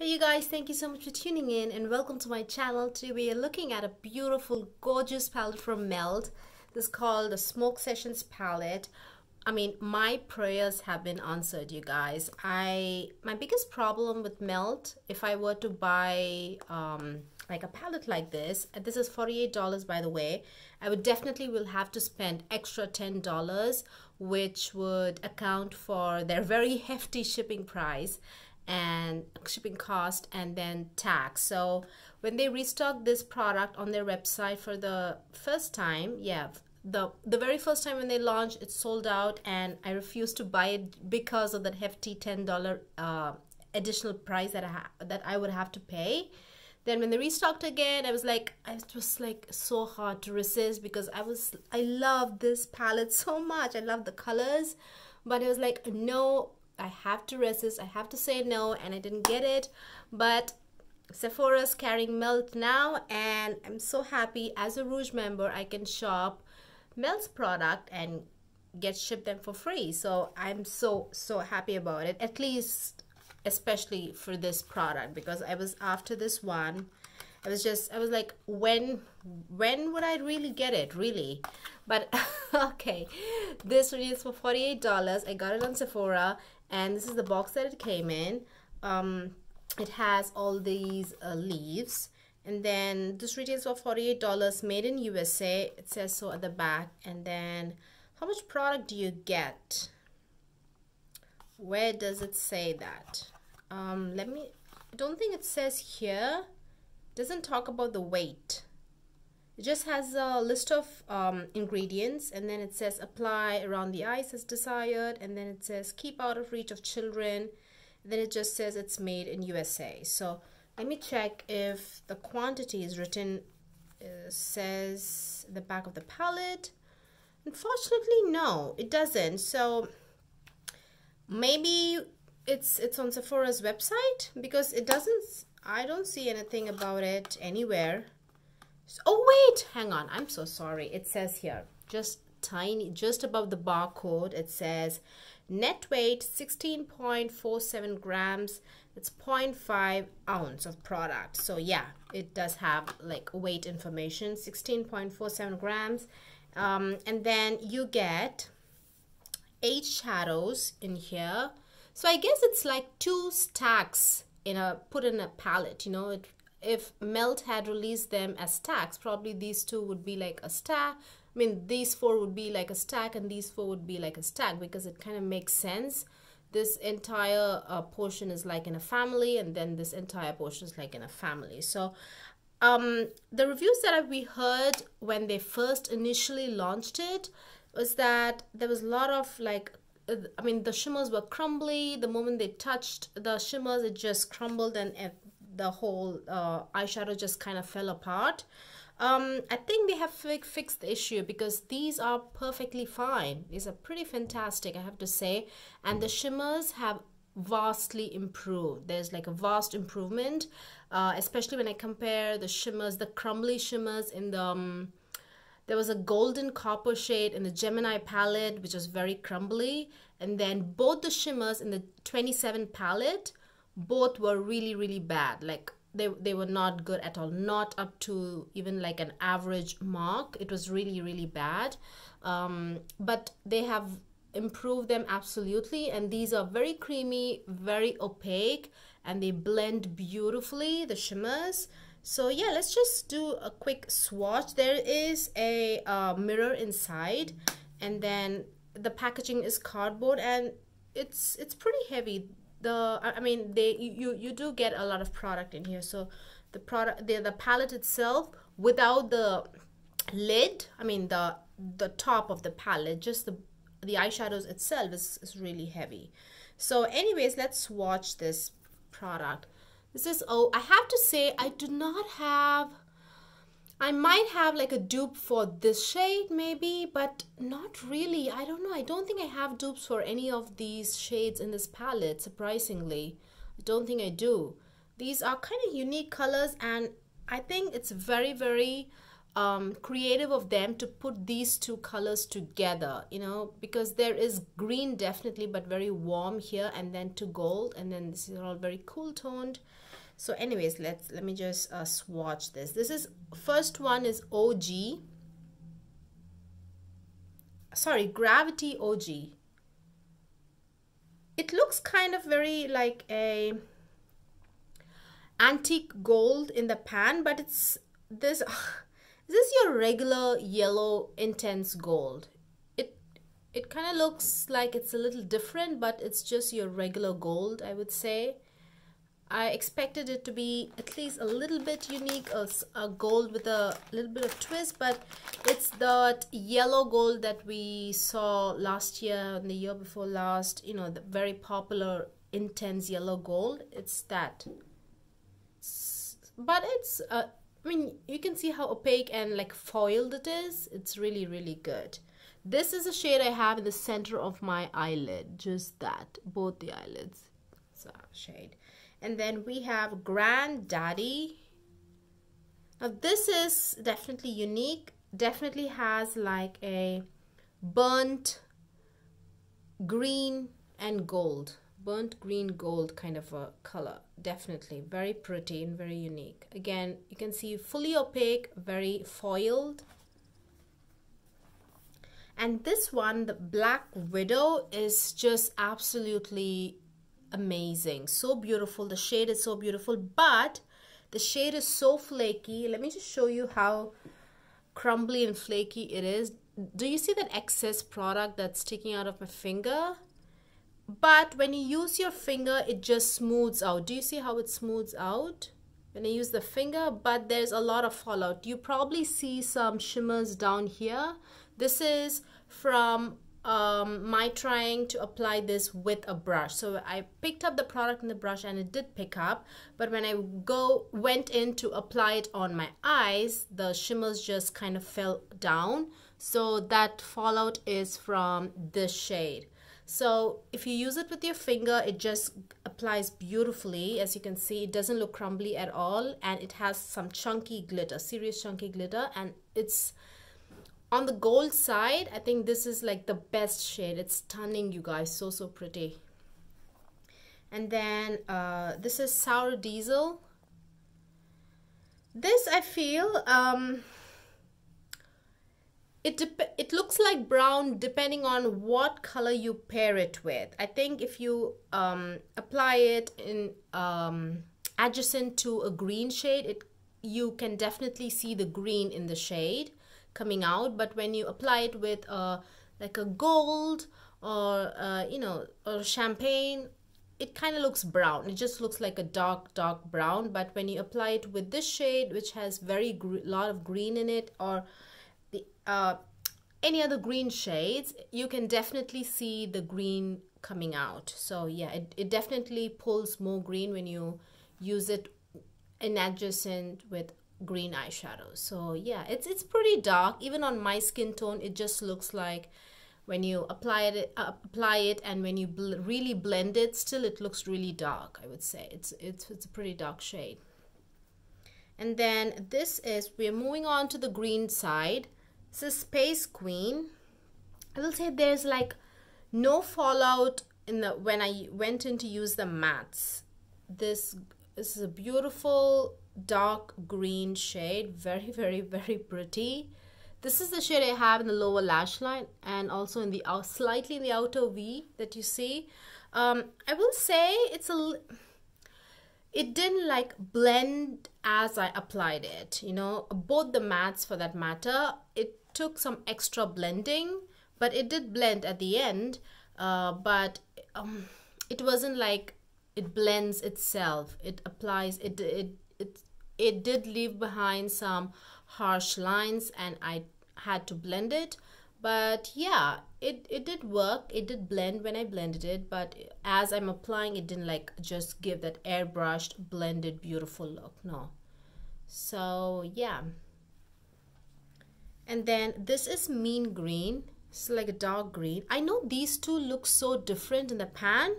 Hey you guys, thank you so much for tuning in and welcome to my channel. Today we are looking at a beautiful, gorgeous palette from Melt. This is called the Smoke Sessions palette. I mean, my prayers have been answered, you guys. My biggest problem with Melt, if I were to buy like a palette like this is $48 by the way, I would definitely will have to spend extra $10, which would account for their very hefty shipping price and shipping cost and then tax. So when they restock this product on their website for the first time, the very first time when they launched, it sold out and I refused to buy it because of that hefty $10 additional price that I would have to pay. Then when they restocked again, it was like so hard to resist because I love this palette so much. I love the colors, but it was like, no, I have to resist, I have to say no, and I didn't get it. But Sephora's carrying Melt now, and I'm so happy as a Rouge member I can shop Melt's product and get shipped them for free. So I'm so happy about it, at least especially for this product, because I was after this one. I was like, when would I really get it, really? But okay, this really is for $48. I got it on Sephora, and this is the box that it came in. It has all these leaves, and then this retails for $48, made in USA. It says so at the back. And then how much product do you get? Where does it say that? I don't think it says here. Doesn't talk about the weight. It just has a list of ingredients, and then it says apply around the eyes as desired, and then it says keep out of reach of children, and then it just says it's made in USA. So let me check if the quantity is written. Says the back of the palette. Unfortunately, no, it doesn't. So maybe it's on Sephora's website, because it doesn't. I don't see anything about it anywhere. Oh wait, hang on, I'm so sorry. It says here, just tiny, just above the barcode, it says net weight 16.47 grams. It's 0.5 ounce of product. So yeah, it does have like weight information, 16.47 grams. And then you get 8 shadows in here. So I guess it's like 2 stacks put in a palette, you know. If Melt had released them as stacks, probably these 2 would be like a stack. I mean, these 4 would be like a stack, and these 4 would be like a stack, because it kind of makes sense. This entire portion is like in a family, and then this entire portion is like in a family. So the reviews that we heard when they first initially launched it was that there was a lot of like, I mean, the shimmers were crumbly. The moment they touched the shimmers, it just crumbled, and the whole eyeshadow just kind of fell apart. I think they have fixed the issue, because these are perfectly fine. These are pretty fantastic, I have to say. And the shimmers have vastly improved. There's like a vast improvement, especially when I compare the shimmers, the crumbly shimmers in the there was a golden copper shade in the Gemini palette, which was very crumbly. And then both the shimmers in the 27 palette, both were really bad. Like they were not good at all, not up to even like an average mark. It was really bad. But they have improved them absolutely, and these are very creamy, very opaque, and they blend beautifully, the shimmers. So yeah, let's just do a quick swatch. There is a mirror inside, and then the packaging is cardboard, and it's pretty heavy. I mean, you do get a lot of product in here. So the palette itself, without the lid, I mean the top of the palette, just the eyeshadows itself is really heavy. So anyways, let's swatch this product. This is, I have to say, I might have like a dupe for this shade maybe, but not really. I don't know. I don't think I have dupes for any of these shades in this palette, surprisingly. I don't think I do. These are kind of unique colors, and I think it's very creative of them to put these two colors together, you know, because there is green definitely, but very warm here, and then to gold, and then this is all very cool toned. So anyways, let me just swatch this. This is, first one is OG, sorry, Gravity OG. It looks kind of very like a antique gold in the pan, but it's this this is your regular yellow intense gold. It kind of looks like it's a little different, but it's just your regular gold, I would say. I expected it to be at least a little bit unique, a gold with a little bit of twist, but it's that yellow gold that we saw last year and the year before last, you know, the very popular intense yellow gold. It's that. But it's, I mean, you can see how opaque and like foiled it is. It's really, really good. This is a shade I have in the center of my eyelid, just that, both the eyelids. It's a shade. And then we have Granddaddy. Now this is definitely unique. Definitely has like a burnt green and gold. Burnt green gold kind of a color. Definitely very pretty and very unique. Again, you can see fully opaque, very foiled. And this one, the Black Widow, is just absolutely amazing. So beautiful. The shade is so beautiful, but the shade is so flaky. Let me just show you how crumbly and flaky it is. Do you see that excess product that's sticking out of my finger? But when you use your finger, it just smooths out. Do you see how it smooths out when I use the finger? But there's a lot of fallout. You probably see some shimmers down here. This is from my trying to apply this with a brush. So I picked up the product in the brush and it did pick up, but when I went in to apply it on my eyes, the shimmers just kind of fell down. So that fallout is from this shade. So if you use it with your finger, it just applies beautifully. As you can see, it doesn't look crumbly at all, and it has some chunky glitter, serious chunky glitter, and it's on the gold side. I think this is like the best shade. It's stunning, you guys. So, so pretty. And then this is Sour Diesel. This, I feel, it looks like brown depending on what color you pair it with. I think if you apply it in adjacent to a green shade, you can definitely see the green in the shade coming out. But when you apply it with like a gold or you know, or champagne, it kind of looks brown. It just looks like a dark brown. But when you apply it with this shade, which has very lot of green in it, or the any other green shades, you can definitely see the green coming out. So yeah, it definitely pulls more green when you use it in adjacent with green eyeshadow. So yeah, it's pretty dark. Even on my skin tone, it just looks like when you apply it and when you really blend it, still it looks really dark. I would say it's a pretty dark shade. And then this is, we're moving on to the green side. This is Space Queen. I will say there's like no fallout in the when I went in to use the mattes. This is a beautiful dark green shade, very very pretty. This is the shade I have in the lower lash line and also in the slightly in the outer V that you see. I will say it didn't like blend as I applied it, you know, both the mattes for that matter. It took some extra blending, but it did blend at the end. But it wasn't like it blends itself. It applies, it did leave behind some harsh lines and I had to blend it. But yeah, it did work. It did blend when I blended it, but as I'm applying, it didn't like just give that airbrushed blended beautiful look. No. So yeah. And then this is Mean Green. It's like a dark green. I know these two look so different in the pan,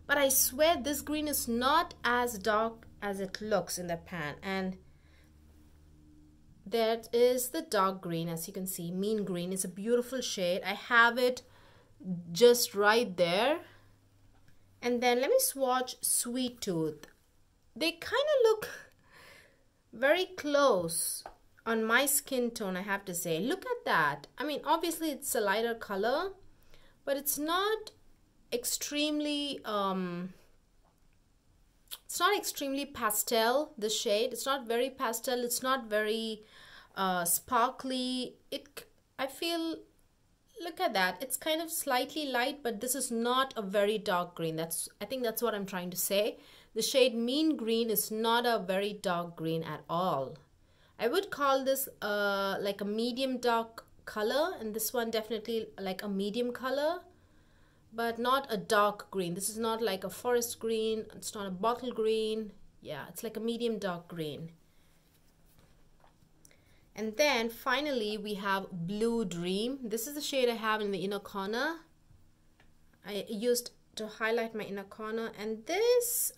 but I swear this green is not as dark as it looks in the pan. And that is the dark green. As you can see, mean green is a beautiful shade. I have it just right there. And then let me swatch Sweet Tooth. They kind of look very close on my skin tone, I have to say. Look at that. I mean, obviously it's a lighter color, but it's not extremely pastel, the shade. It's not very pastel, it's not very sparkly. I feel, look at that, it's kind of slightly light, but this is not a very dark green. I think that's what I'm trying to say. The shade Mean Green is not a very dark green at all. I would call this like a medium dark color, and this one definitely like a medium color, but not a dark green. This is not like a forest green, it's not a bottle green. Yeah, it's like a medium dark green. And then finally we have Blue Dream. This is the shade I have in the inner corner. I used to highlight my inner corner, and this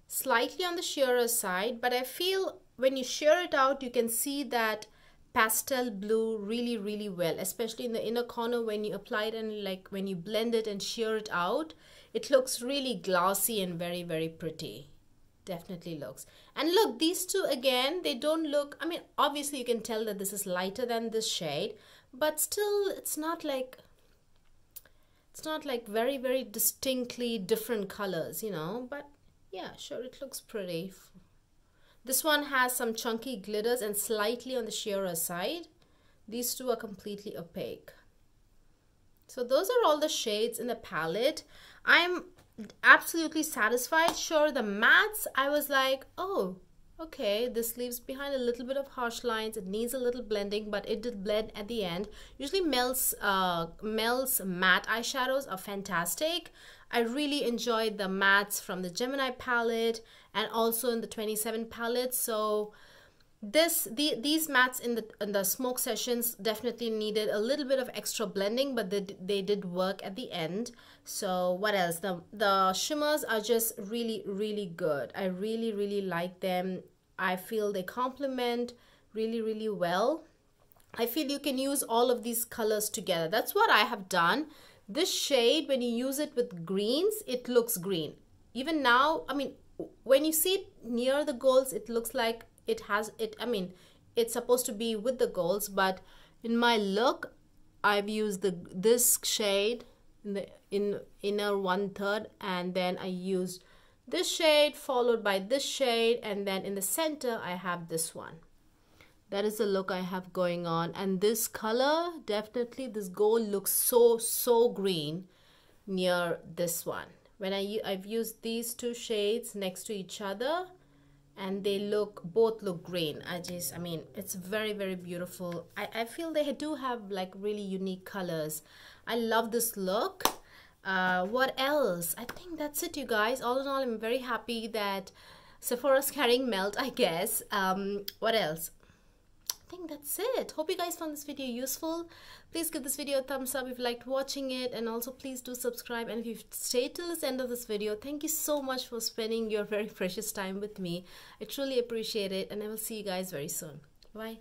slightly on the sheerer side, but I feel when you sheer it out you can see that pastel blue really well, especially in the inner corner. When you apply it and like when you blend it and sheer it out, it looks really glossy and very pretty. Definitely looks. And look, these two again, they don't look, I mean obviously you can tell that this is lighter than this shade, but still it's not like very distinctly different colors, you know. But yeah, sure, it looks pretty. This one has some chunky glitters and slightly on the sheerer side. These two are completely opaque. So those are all the shades in the palette. I'm absolutely satisfied. Sure, the mattes, I was like, oh, okay, this leaves behind a little bit of harsh lines. It needs a little blending, but it did blend at the end. Usually Mel's matte eyeshadows are fantastic. I really enjoyed the mattes from the Gemini palette and also in the 27 palette. So these mattes in the smoke sessions definitely needed a little bit of extra blending, but they did work at the end. So what else? The shimmers are just really good. I really like them. I feel they complement really well. I feel you can use all of these colors together. That's what I have done. This shade, when you use it with greens, it looks green. Even now, I mean, when you see it near the golds, it looks like it has it. I mean, it's supposed to be with the golds, but in my look, I've used this shade in the inner 1/3, and then I used this shade followed by this shade, and then in the center I have this one. That is the look I have going on, and this color, definitely this gold looks so green near this one. When I've used these two shades next to each other, and they both look green. I mean, it's very beautiful. I feel they do have like really unique colors. I love this look. What else? I think that's it, you guys. All in all, I'm very happy that Sephora's carrying Melt, I guess. What else? I think that's it. Hope you guys found this video useful. Please give this video a thumbs up if you liked watching it, and also please do subscribe. And if you've stayed till this end of this video, thank you so much for spending your very precious time with me. I truly appreciate it, and I will see you guys very soon. Bye.